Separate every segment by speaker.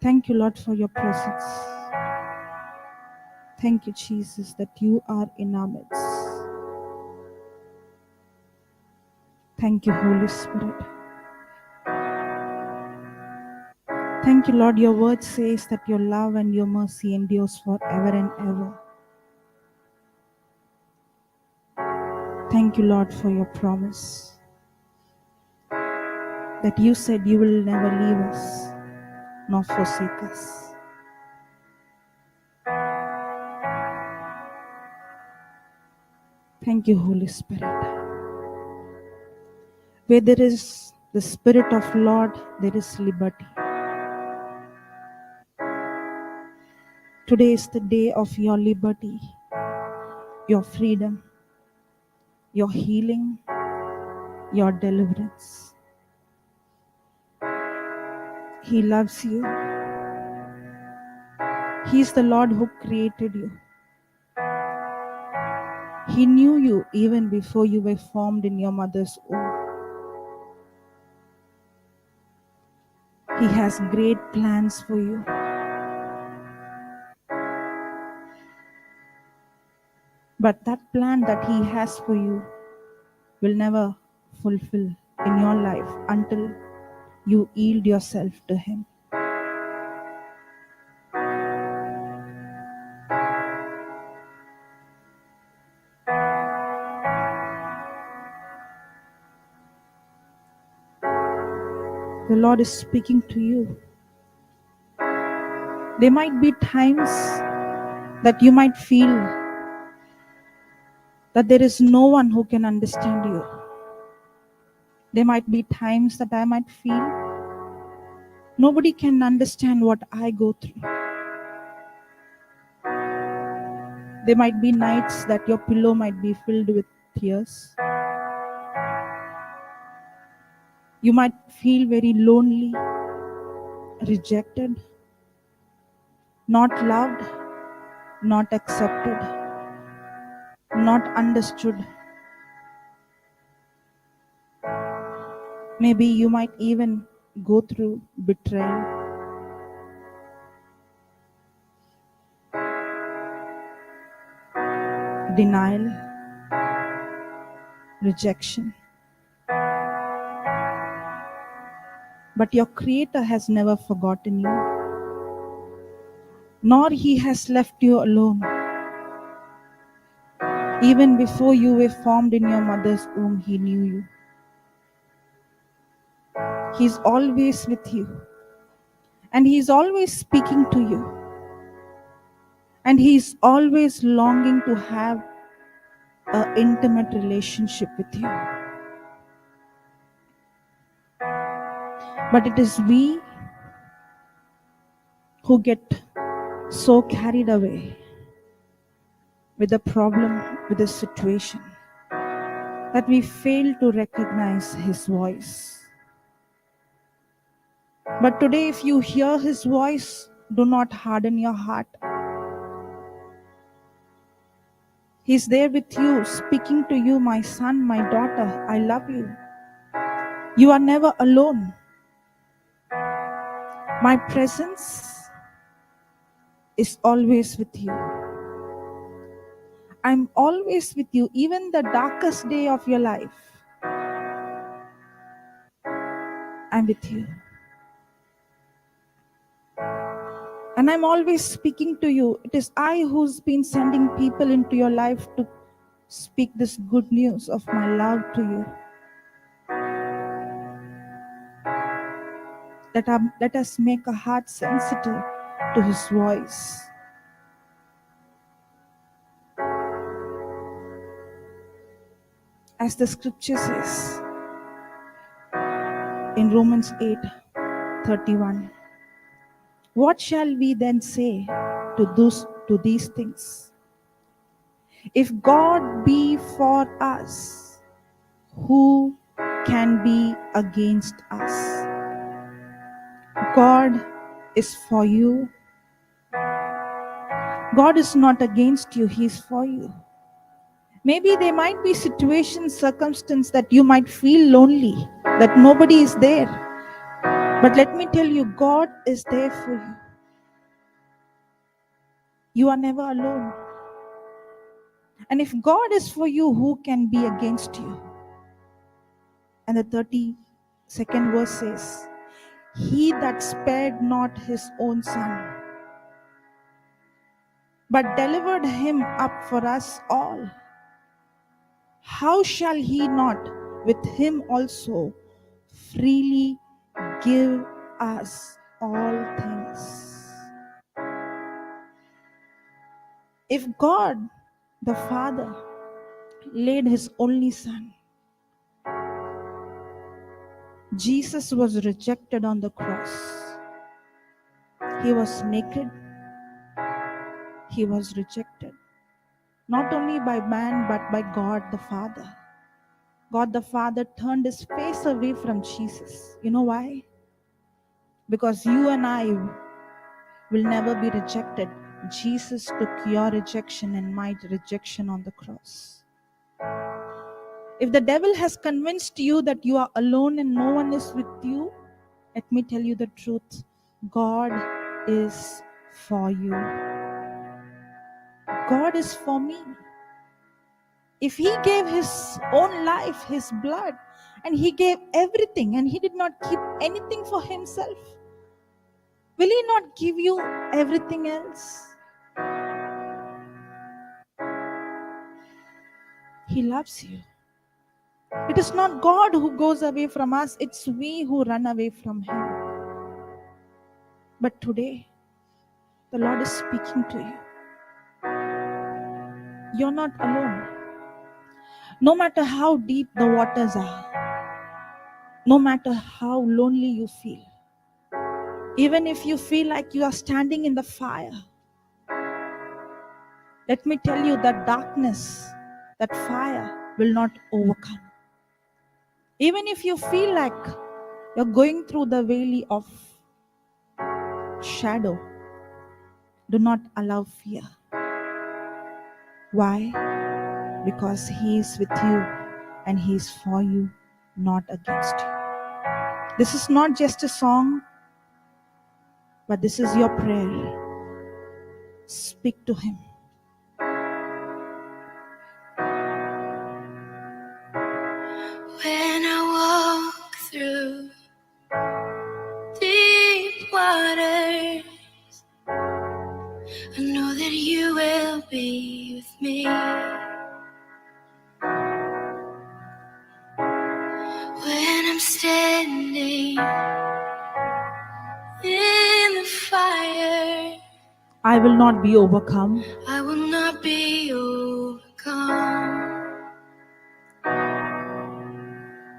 Speaker 1: Thank you, Lord, for your presence. Thank you, Jesus, that you are in our midst. Thank you, Holy Spirit. Thank you, Lord. Your word says that your love and your mercy endures forever and ever. Thank you, Lord, for your promise that you said you will never leave us nor forsake us. Thank you, Holy Spirit. Where there is the Spirit of Lord, there is liberty. Today is the day of your liberty, your freedom, your healing, your deliverance. He loves you. He is the Lord who created you. He knew you even before you were formed in your mother's womb. He has great plans for you. But that plan that He has for you will never fulfill in your life until you yield yourself to Him. The Lord is speaking to you. There might be times that you might feel that there is no one who can understand you. There might be times that I might feel nobody can understand what I go through. There might be nights that your pillow might be filled with tears. You might feel very lonely, rejected, not loved, not accepted, not understood. Maybe you might even go through betrayal. Denial, rejection. But your Creator has never forgotten you, nor He has left you alone. Even before you were formed in your mother's womb, He knew you. He's always with you, and He's always speaking to you, and He's always longing to have an intimate relationship with you. But it is we who get so carried away with the problem, with the situation, that we fail to recognize His voice. But today, if you hear His voice, do not harden your heart. He's there with you, speaking to you, my son, my daughter, I love you. You are never alone. My presence is always with you. I'm always with you, even the darkest day of your life. I'm with you. And I'm always speaking to you. It is I who's been sending people into your life to speak this good news of my love to you. Let us make a heart sensitive to His voice. As the scripture says in Romans 8:31, what shall we then say to these things? If God be for us, who can be against us? God is for you. God is not against you, He is for you. Maybe there might be situations, circumstances that you might feel lonely, that nobody is there. But let me tell you, God is there for you. You are never alone. And if God is for you, who can be against you? And the 32nd verse says, He that spared not his own son, but delivered him up for us all, how shall he not with him also freely give us all things? If God the Father laid his only son, Jesus was rejected on the cross. He was naked. He was rejected. Not only by man, but by God the Father. God the Father turned his face away from Jesus. You know why? Because you and I will never be rejected. Jesus took your rejection and my rejection on the cross. If the devil has convinced you that you are alone and no one is with you, let me tell you the truth. God is for you. God is for me. If he gave his own life, his blood, and he gave everything and he did not keep anything for himself, will he not give you everything else? He loves you. It is not God who goes away from us, it's we who run away from him. But today, the Lord is speaking to you. You're not alone. No matter how deep the waters are, no matter how lonely you feel, even if you feel like you are standing in the fire, let me tell you that darkness, that fire will not overcome. Even if you feel like you're going through the valley of shadow, do not allow fear. Why? Because he is with you and he is for you, not against you. This is not just a song, but this is your prayer. Speak to him.
Speaker 2: When I walk through deep waters, I know that you will be with me. When I'm standing in the fire,
Speaker 1: I will not be overcome.
Speaker 2: I will not be overcome.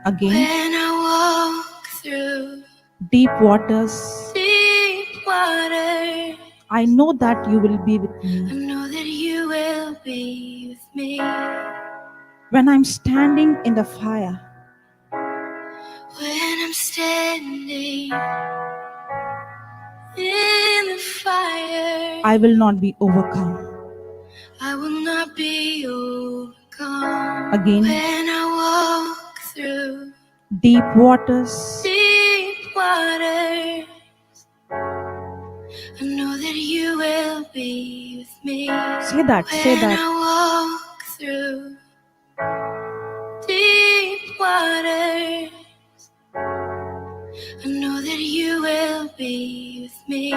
Speaker 1: Again,
Speaker 2: when I walk through
Speaker 1: deep waters, I know that you will be with
Speaker 2: I
Speaker 1: me.
Speaker 2: know that you will be with me.
Speaker 1: When I'm standing in the fire,
Speaker 2: When I'm standing in the fire,
Speaker 1: I will not be overcome.
Speaker 2: I will not be overcome.
Speaker 1: Again,
Speaker 2: when I walk through
Speaker 1: deep waters,
Speaker 2: I know that you will be with me.
Speaker 1: Say that,
Speaker 2: when
Speaker 1: say that.
Speaker 2: I walk through deep waters, I know that you will be with me.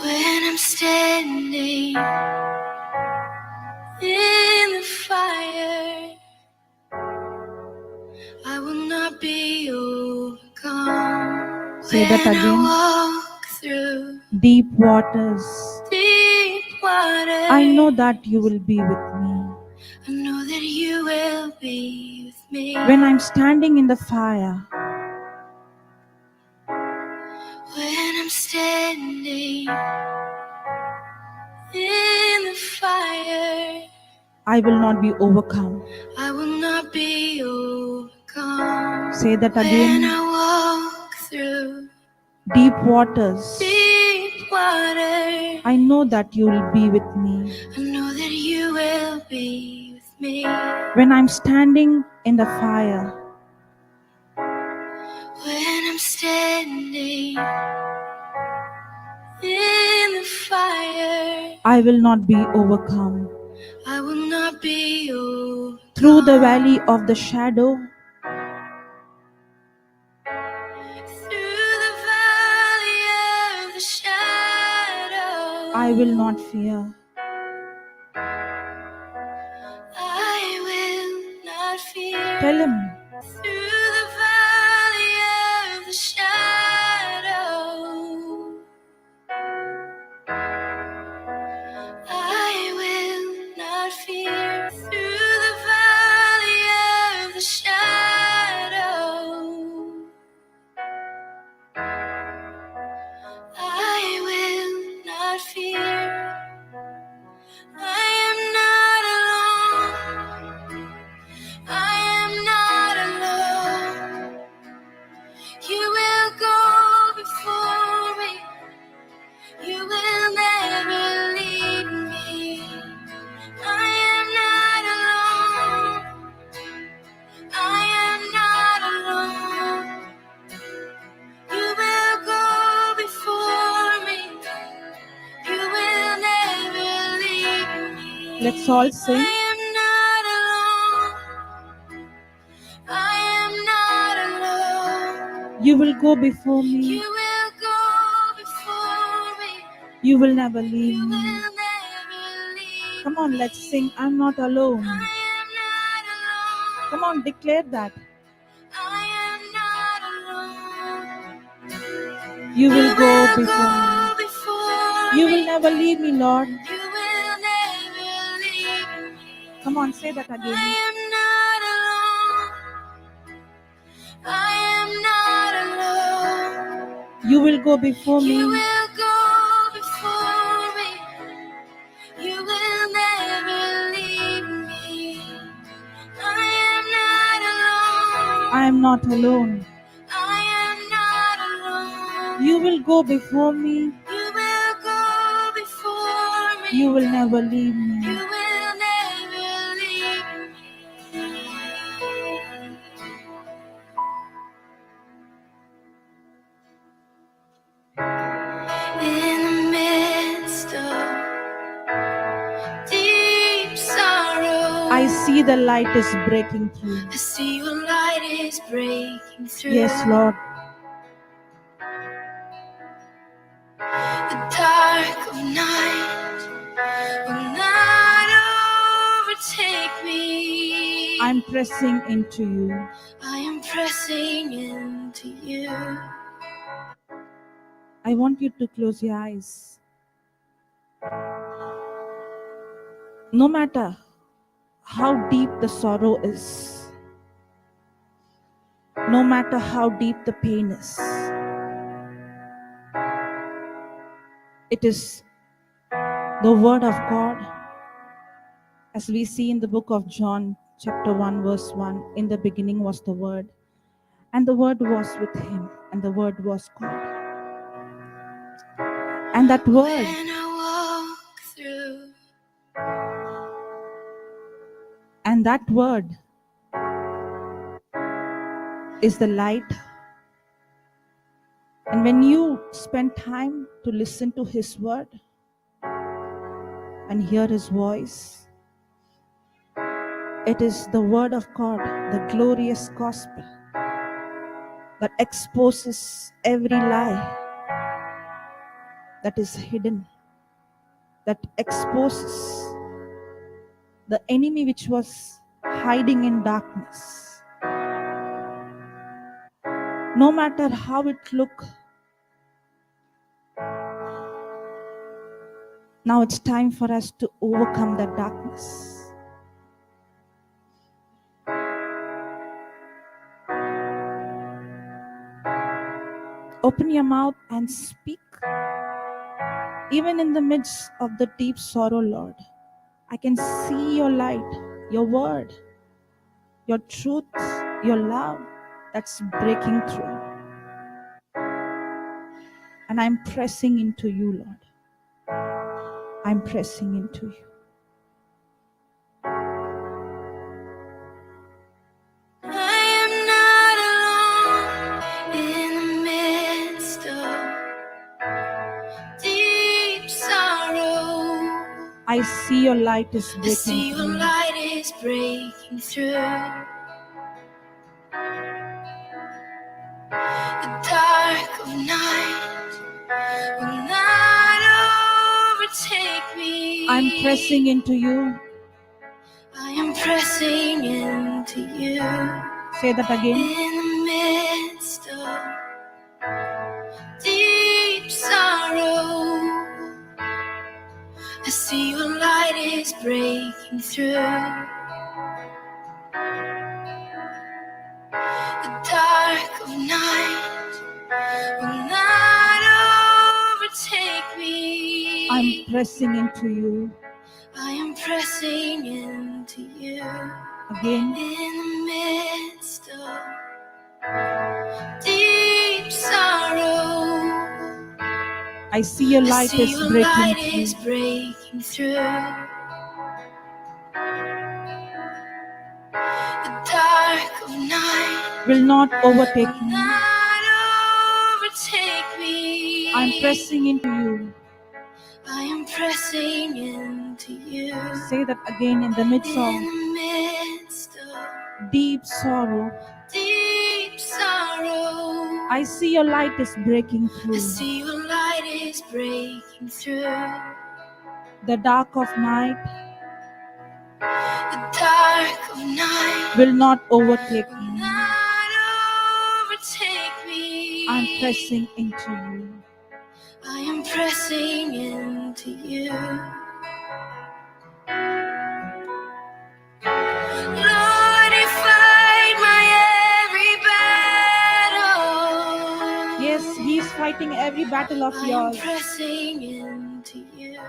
Speaker 2: When I'm standing in the fire, I will not be overcome.
Speaker 1: Say that
Speaker 2: when
Speaker 1: again.
Speaker 2: I walk through
Speaker 1: Deep waters,
Speaker 2: water,
Speaker 1: I know that you will be with me.
Speaker 2: I know that you will be with me.
Speaker 1: When I'm standing in the fire,
Speaker 2: when I'm standing in the fire,
Speaker 1: I will not be overcome.
Speaker 2: I will not be overcome.
Speaker 1: Say that
Speaker 2: when
Speaker 1: again.
Speaker 2: I walk through
Speaker 1: Deep waters,
Speaker 2: water,
Speaker 1: I know that you will be with me.
Speaker 2: I know that you will be with me.
Speaker 1: When I'm standing in the fire,
Speaker 2: When I'm standing in the fire,
Speaker 1: I will not be overcome.
Speaker 2: I will not be overcome.
Speaker 1: Through the valley of the shadow,
Speaker 2: Through the valley of the shadow,
Speaker 1: I will not fear.
Speaker 2: I will not fear.
Speaker 1: Tell him,
Speaker 2: Through the valley of the shadow, I will not fear. Through the valley of the shadow, I will not fear. I am not alone. I am not alone. You will go before me. You will never leave me. I am not alone. I am not alone. You will go before me. You will never leave me.
Speaker 1: let's all sing.
Speaker 2: I am not alone. I am not alone.
Speaker 1: You will go before
Speaker 2: You
Speaker 1: me.
Speaker 2: will go before me.
Speaker 1: You will never leave
Speaker 2: You
Speaker 1: me.
Speaker 2: will never leave
Speaker 1: Come on, let's
Speaker 2: me.
Speaker 1: sing. I'm not alone.
Speaker 2: I am not alone.
Speaker 1: Come on, declare that.
Speaker 2: I am not alone.
Speaker 1: You will go
Speaker 2: will
Speaker 1: before me.
Speaker 2: go before
Speaker 1: You
Speaker 2: me.
Speaker 1: will never leave me, Lord.
Speaker 2: You will never leave me.
Speaker 1: Come on, say that
Speaker 2: I
Speaker 1: again.
Speaker 2: am not alone. I am not alone.
Speaker 1: You will go before
Speaker 2: You
Speaker 1: me.
Speaker 2: will go before me. You will never leave me. I am not alone.
Speaker 1: I am not alone.
Speaker 2: I am not alone.
Speaker 1: You will go before me.
Speaker 2: You will go before me.
Speaker 1: You will never leave
Speaker 2: You
Speaker 1: me.
Speaker 2: will never leave me. In the midst of deep sorrow,
Speaker 1: I see the light is breaking through.
Speaker 2: I see your light is breaking through.
Speaker 1: Yes, Lord.
Speaker 2: The dark of night will not overtake me.
Speaker 1: I'm pressing into you.
Speaker 2: I am pressing into you.
Speaker 1: I want you to close your eyes. No matter how deep the sorrow is, no matter how deep the pain is, it is the word of God. As we see in the book of John, chapter 1, verse 1, in the beginning was the word, and the word was with him, and the word was God. And that word,
Speaker 2: When I walk through,
Speaker 1: and that word is the light. And when you spend time to listen to his word and hear his voice, it is the word of God, the glorious gospel that exposes every lie that is hidden, that exposes the enemy which was hiding in darkness. No matter how it look, now it's time for us to overcome that darkness. Open your mouth and speak. Even in the midst of the deep sorrow, Lord, I can see your light, your word, your truth, your love that's breaking through. And I'm pressing into you, Lord. I'm pressing into you. I see your light is
Speaker 2: I see
Speaker 1: breaking
Speaker 2: your
Speaker 1: through.
Speaker 2: light is breaking through the dark of night. Will not overtake me.
Speaker 1: I'm pressing into you.
Speaker 2: I am pressing into you.
Speaker 1: Say that again.
Speaker 2: In the midst of deep sorrow, I see your light is breaking through the dark of night. Will not overtake me.
Speaker 1: I'm pressing into you.
Speaker 2: I am pressing into you.
Speaker 1: Again.
Speaker 2: In the midst of deep sorrow,
Speaker 1: I see your
Speaker 2: I
Speaker 1: light
Speaker 2: see
Speaker 1: is
Speaker 2: your
Speaker 1: breaking
Speaker 2: light
Speaker 1: through.
Speaker 2: is breaking through the dark of night.
Speaker 1: Will not overtake
Speaker 2: Will
Speaker 1: me.
Speaker 2: not overtake me.
Speaker 1: I'm pressing into you.
Speaker 2: I am pressing into you.
Speaker 1: Say that again. In the midst
Speaker 2: In
Speaker 1: of
Speaker 2: the midst of
Speaker 1: deep sorrow,
Speaker 2: deep sorrow,
Speaker 1: I see your light is breaking
Speaker 2: I
Speaker 1: through.
Speaker 2: see your light is breaking through
Speaker 1: The dark of night
Speaker 2: the dark of night.
Speaker 1: will not overtake
Speaker 2: Will
Speaker 1: me.
Speaker 2: not overtake me.
Speaker 1: I'm pressing into you.
Speaker 2: I am pressing into you. Lord, you fight my every battle.
Speaker 1: Yes, He's fighting every battle of
Speaker 2: I am
Speaker 1: yours.
Speaker 2: pressing into you.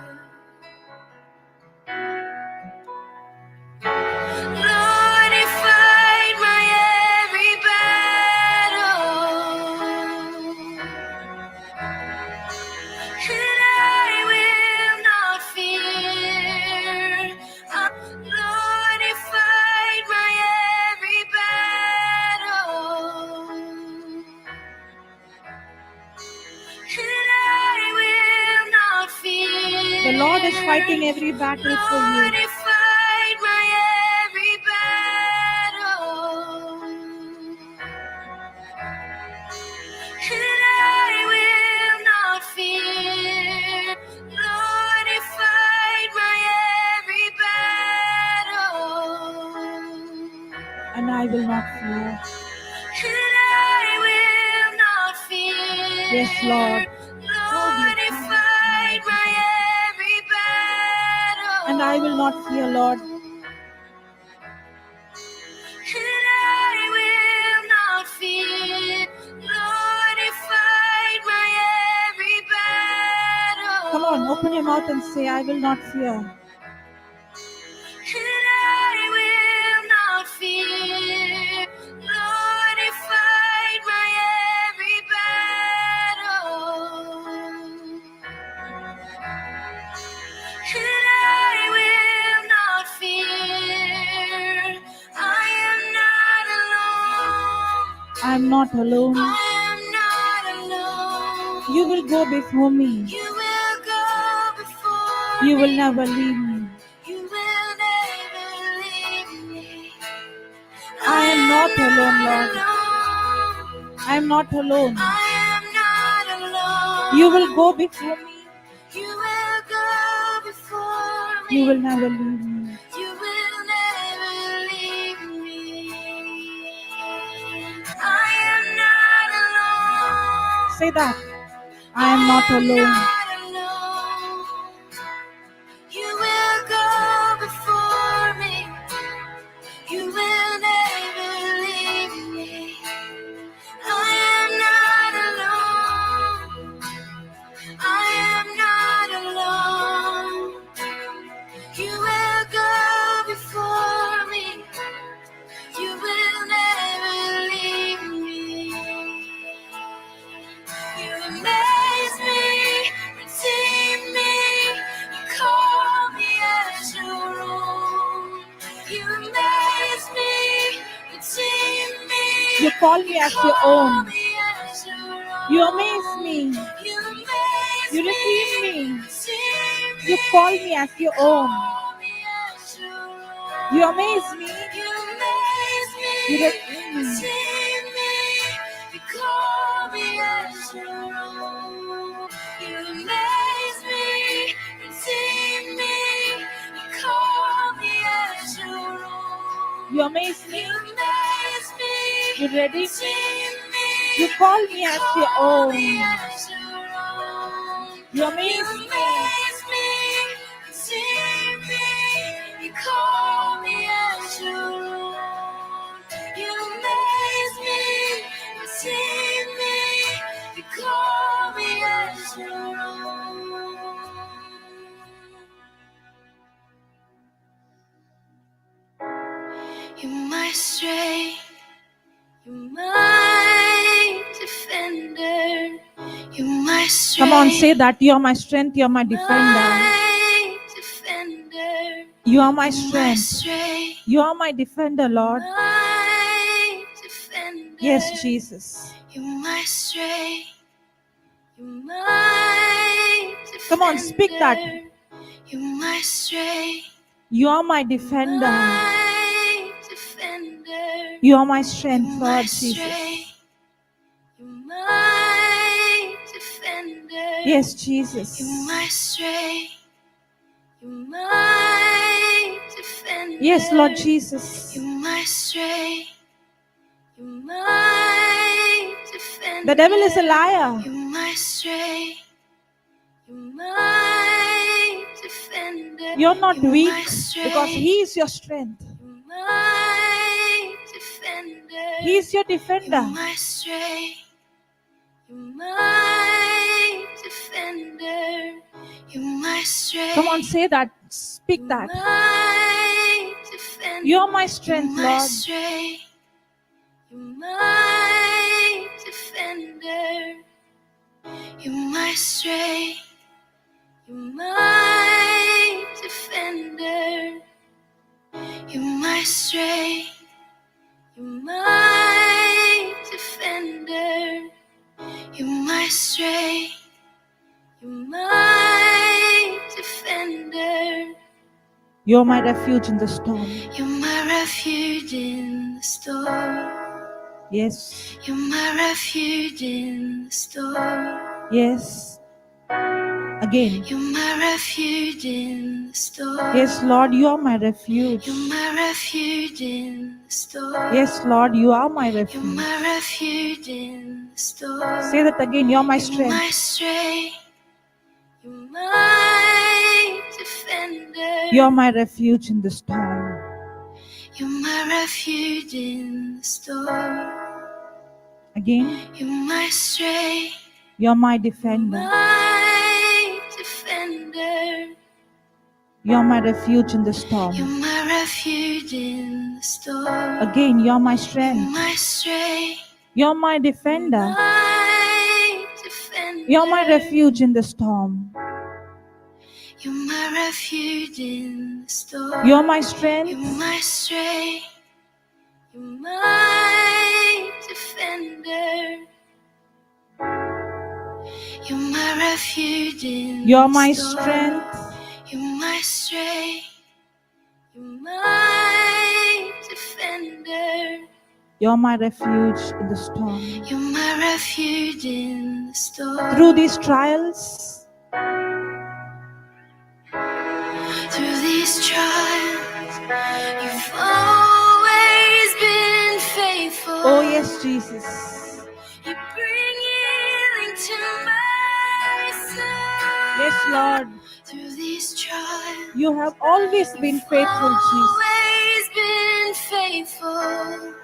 Speaker 2: Lord, you fight my every battle, and I will not fear. Lord, you fight my every battle, and I will not fear.
Speaker 1: The Lord is fighting every battle for
Speaker 2: Lord,
Speaker 1: you.
Speaker 2: you fight my every battle, and I will not fear. Lord, you fight my every battle,
Speaker 1: And I will not fear.
Speaker 2: and I will not fear.
Speaker 1: Yes, Lord.
Speaker 2: Lord, you fight my every battle,
Speaker 1: And I will not fear, Lord.
Speaker 2: and I will not fear. Lord, you fight my every battle.
Speaker 1: Come on, open your mouth and say, I will not fear.
Speaker 2: And I will not fear. Lord, you fight my every battle, and I will not fear. I am not alone.
Speaker 1: I am not alone.
Speaker 2: I am not alone.
Speaker 1: You will go before me.
Speaker 2: You will go before
Speaker 1: You
Speaker 2: me.
Speaker 1: will never leave me.
Speaker 2: You will never leave me.
Speaker 1: I am not alone, Lord.
Speaker 2: alone.
Speaker 1: I am not alone.
Speaker 2: I am not alone.
Speaker 1: You will go before me.
Speaker 2: You will go before me.
Speaker 1: You will never leave me.
Speaker 2: You will never leave me. I am not alone.
Speaker 1: Say that. I am not alone.
Speaker 2: Not alone. You will go before me. You will never leave me. I am not alone. I am not alone. You will go before me. You will never leave me. You amaze me, redeem me, you call me as your own. You amaze me, redeem me,
Speaker 1: You call me as your own.
Speaker 2: call me as your own.
Speaker 1: You amaze me.
Speaker 2: You amaze
Speaker 1: You receive me.
Speaker 2: redeem
Speaker 1: You call me as your own. You amaze me. You redeem me.
Speaker 2: You call me as your own. You amaze me, redeem me. You call me as your own.
Speaker 1: You amaze me.
Speaker 2: You amaze me,
Speaker 1: You redeem me.
Speaker 2: redeem me.
Speaker 1: You call me as your
Speaker 2: Call
Speaker 1: own.
Speaker 2: me as your own.
Speaker 1: You amaze me.
Speaker 2: Redeem me. You call me as your own. You amaze me, redeem me. You call me as your own. You're my strength. You're my defender. You're my strength.
Speaker 1: Come on, say that. You are my strength. You are my defender.
Speaker 2: My defender.
Speaker 1: You are my
Speaker 2: My
Speaker 1: strength.
Speaker 2: strength.
Speaker 1: You are my defender, Lord.
Speaker 2: My defender.
Speaker 1: Yes, Jesus.
Speaker 2: You're my strength. You're my defender.
Speaker 1: Come on, speak that.
Speaker 2: You're my strength.
Speaker 1: You are my defender.
Speaker 2: My defender.
Speaker 1: You are my strength,
Speaker 2: You're my
Speaker 1: Lord Jesus.
Speaker 2: strength. You're my defender.
Speaker 1: Yes, Jesus.
Speaker 2: You're my strength. You're my defender.
Speaker 1: Yes, Lord Jesus.
Speaker 2: You're my strength. You're my defender.
Speaker 1: The devil is a liar.
Speaker 2: You're my strength. You're my defender.
Speaker 1: You're not
Speaker 2: You're
Speaker 1: weak
Speaker 2: my strength.
Speaker 1: because He is your strength.
Speaker 2: You're my defender.
Speaker 1: He is your
Speaker 2: You're
Speaker 1: defender.
Speaker 2: my strength. You're my defender. You're my strength.
Speaker 1: Come on, say that. Speak
Speaker 2: You're
Speaker 1: that.
Speaker 2: my defender.
Speaker 1: You are my
Speaker 2: You're
Speaker 1: strength,
Speaker 2: my
Speaker 1: Lord.
Speaker 2: strength. You're my defender. You're my strength. You're my defender. You're my strength. You're my defender. You're my strength. You're my defender.
Speaker 1: You are my refuge in the storm.
Speaker 2: You're my refuge in the storm.
Speaker 1: Yes.
Speaker 2: You're my refuge in the storm.
Speaker 1: Yes. Again.
Speaker 2: You're my refuge in the storm.
Speaker 1: Yes, Lord, you are my refuge.
Speaker 2: You're my refuge in the storm.
Speaker 1: Yes, Lord, you are my
Speaker 2: You're
Speaker 1: refuge.
Speaker 2: my refuge in the storm.
Speaker 1: Say that again. You are my
Speaker 2: You're
Speaker 1: strength.
Speaker 2: my strength. You're my defender.
Speaker 1: You are my refuge in the storm.
Speaker 2: You're my refuge in the storm.
Speaker 1: Again.
Speaker 2: You're my strength.
Speaker 1: You are my defender.
Speaker 2: My defender.
Speaker 1: You are my refuge in the storm.
Speaker 2: You're my refuge in the storm.
Speaker 1: Again, you are my
Speaker 2: You're
Speaker 1: strength.
Speaker 2: my strength.
Speaker 1: You are my defender.
Speaker 2: My defender.
Speaker 1: You are my refuge in the storm.
Speaker 2: You're my refuge in the storm.
Speaker 1: You are my
Speaker 2: You're
Speaker 1: strength.
Speaker 2: my strength. You're my defender. You're my refuge in
Speaker 1: You are my
Speaker 2: the storm.
Speaker 1: strength.
Speaker 2: You're my strength. You're my defender.
Speaker 1: You are my refuge in the storm.
Speaker 2: You're my refuge in the storm.
Speaker 1: Through these trials,
Speaker 2: Through these trials, you've always been faithful.
Speaker 1: oh yes, Jesus.
Speaker 2: You bring healing to my soul.
Speaker 1: Yes, Lord.
Speaker 2: Through these trials,
Speaker 1: You have always been faithful, Jesus.
Speaker 2: always been faithful.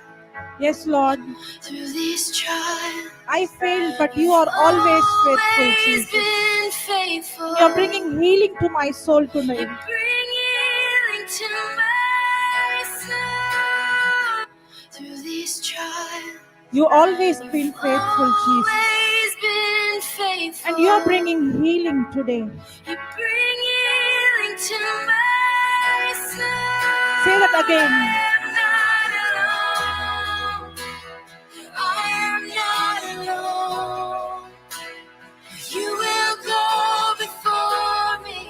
Speaker 1: Yes, Lord.
Speaker 2: Through these trials,
Speaker 1: I failed, but you are always faithful,
Speaker 2: always
Speaker 1: Jesus.
Speaker 2: been faithful.
Speaker 1: You are bringing healing to my soul tonight.
Speaker 2: Bring healing to my soul. Through these trials,
Speaker 1: You always been faithful, Jesus.
Speaker 2: always been faithful.
Speaker 1: And you are bringing healing today.
Speaker 2: You bring healing to my soul.
Speaker 1: Say that again.
Speaker 2: I am not alone. You will go before me.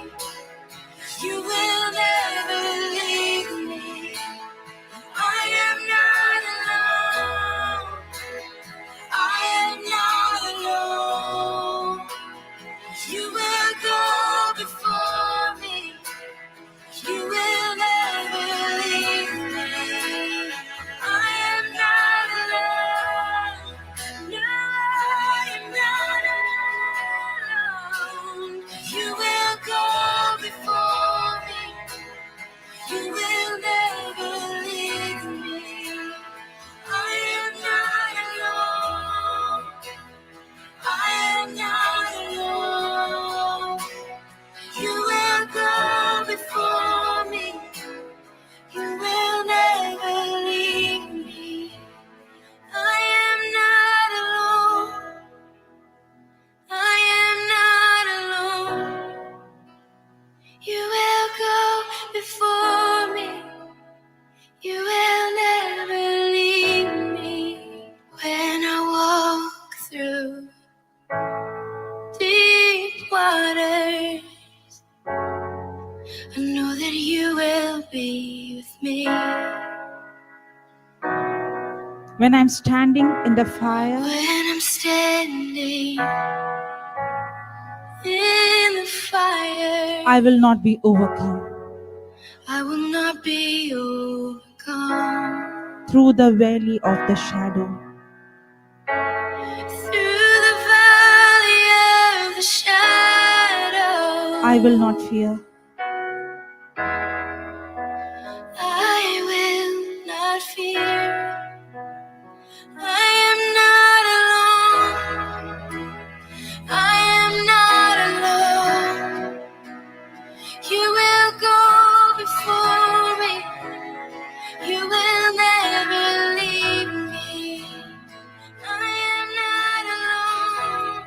Speaker 1: When I'm standing in the fire,
Speaker 2: when I'm standing in the fire,
Speaker 1: I will not be overcome.
Speaker 2: I will not be overcome.
Speaker 1: Through the valley of the shadow,
Speaker 2: Through the valley of the shadow,
Speaker 1: I will not fear.
Speaker 2: I will not fear. I am not alone. I am not alone. You will go before me. You will never leave me. I am not alone.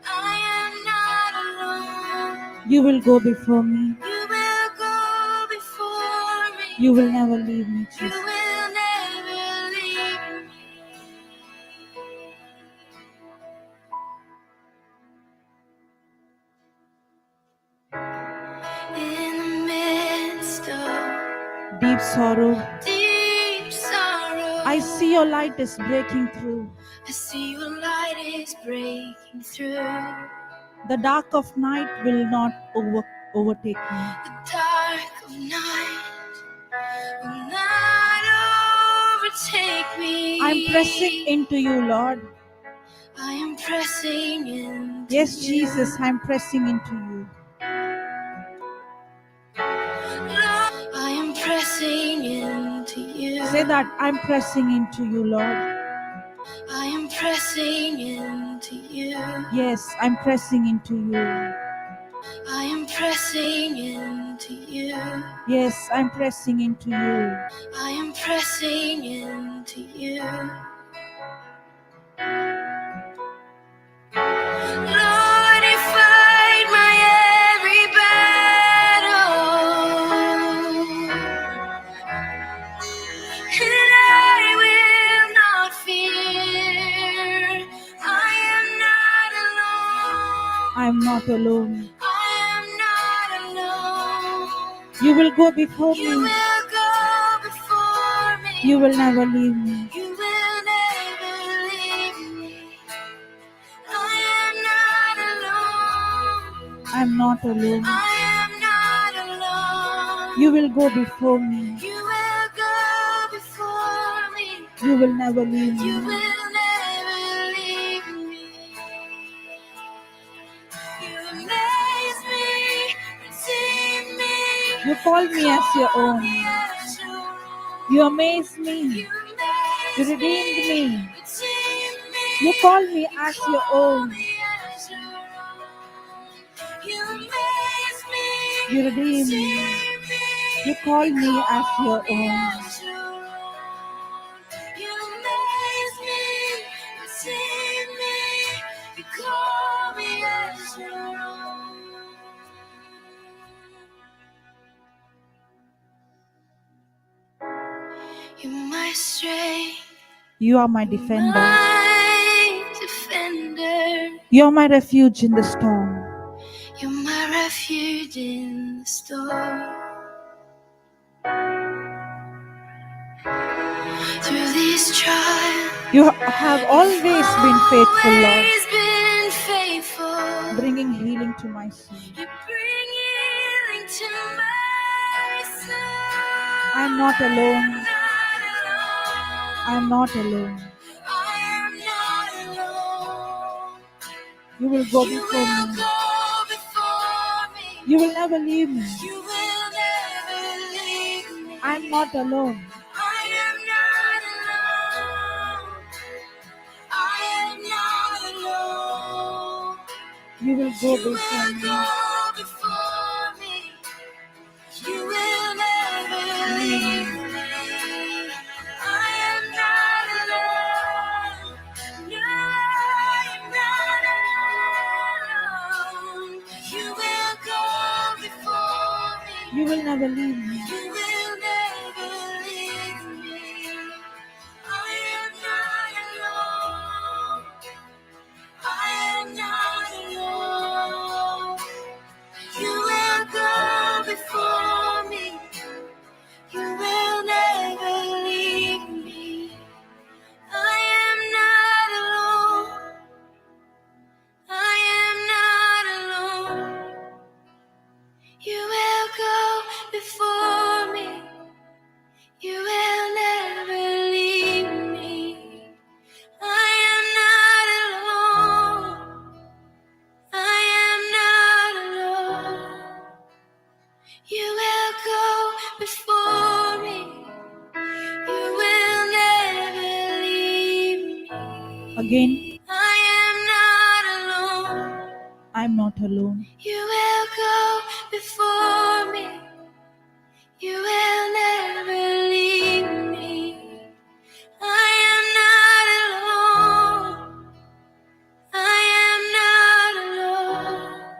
Speaker 2: I am not alone.
Speaker 1: You will go before me.
Speaker 2: You will go before me.
Speaker 1: You will never leave me,
Speaker 2: You
Speaker 1: Jesus.
Speaker 2: will never leave me. In the midst of
Speaker 1: Deep sorrow,
Speaker 2: deep sorrow,
Speaker 1: I see your light is breaking through.
Speaker 2: I see your light is breaking through.
Speaker 1: The dark of night will not overtake me.
Speaker 2: The dark of night will not overtake me.
Speaker 1: I'm pressing into you, Lord.
Speaker 2: I am pressing into
Speaker 1: Yes,
Speaker 2: you.
Speaker 1: Jesus, I'm pressing into you.
Speaker 2: Lord, I am pressing into you.
Speaker 1: Say that, I'm pressing into you, Lord.
Speaker 2: I am pressing into you.
Speaker 1: Yes, I'm pressing into you.
Speaker 2: I am pressing into you.
Speaker 1: Yes, I'm pressing into you.
Speaker 2: I am pressing into you. Lord, you fight my every battle, and I will not fear. I am not alone.
Speaker 1: I'm not alone.
Speaker 2: I am not alone.
Speaker 1: You will go before
Speaker 2: You
Speaker 1: me.
Speaker 2: will go before me.
Speaker 1: You will never leave me.
Speaker 2: You will never leave me. I am not alone.
Speaker 1: I'm not alone.
Speaker 2: I am not alone.
Speaker 1: You will go before me.
Speaker 2: You will go before me.
Speaker 1: You will never leave
Speaker 2: You
Speaker 1: me.
Speaker 2: will never leave me. You amaze me, redeem me.
Speaker 1: You call me as your
Speaker 2: Call
Speaker 1: own.
Speaker 2: me as your own.
Speaker 1: You amaze me.
Speaker 2: You amaze
Speaker 1: You redeemed me.
Speaker 2: redeem me.
Speaker 1: You call me as your
Speaker 2: Call
Speaker 1: own.
Speaker 2: me as your own. You amaze me,
Speaker 1: You redeem me.
Speaker 2: redeem me.
Speaker 1: You call me as your
Speaker 2: Call me
Speaker 1: own.
Speaker 2: as your own. You amaze me, redeem me. You call me as your own. You're my strength,
Speaker 1: You are my defender.
Speaker 2: my defender.
Speaker 1: You are my refuge in the storm.
Speaker 2: You're my refuge in the storm. Through these trials,
Speaker 1: You have always been faithful, Lord,
Speaker 2: always been faithful.
Speaker 1: bringing healing to my soul.
Speaker 2: You bring healing to my soul.
Speaker 1: I'm not alone.
Speaker 2: I am
Speaker 1: I'm not alone.
Speaker 2: not alone.
Speaker 1: You will go
Speaker 2: You
Speaker 1: before
Speaker 2: will
Speaker 1: me.
Speaker 2: go before me.
Speaker 1: You will never leave me.
Speaker 2: You will never leave me.
Speaker 1: I'm not alone.
Speaker 2: I am not alone. I am not alone.
Speaker 1: You will go
Speaker 2: You
Speaker 1: before
Speaker 2: will
Speaker 1: me.
Speaker 2: go before me. You will never leave me. I am not alone. No, I am not alone. You will go before me.
Speaker 1: You will never leave me.
Speaker 2: You will never leave me. I am not alone. I am not alone. You will go before me. You will never leave me.
Speaker 1: Again,
Speaker 2: I am not alone.
Speaker 1: I'm not alone.
Speaker 2: You will go before me. You will never leave me. I am not alone. I am not alone.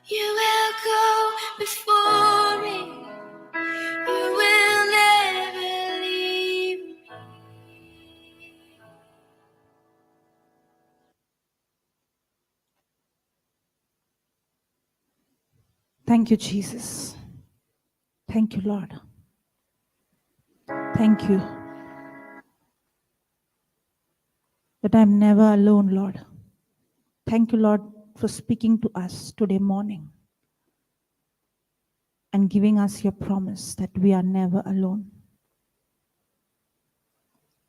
Speaker 2: You will go before me. You will never leave me.
Speaker 1: Thank you, Jesus. Thank you, Lord. Thank you that I'm never alone, Lord. Thank you, Lord, for speaking to us today morning and giving us your promise that we are never alone.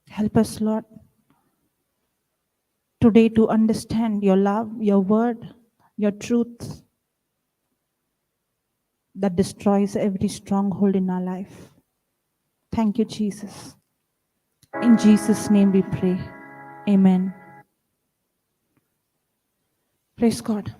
Speaker 1: Help us, Lord, today to understand your love, your word, your truth that destroys every stronghold in our life. Thank you, Jesus. In Jesus' name we pray. Amen. Praise God.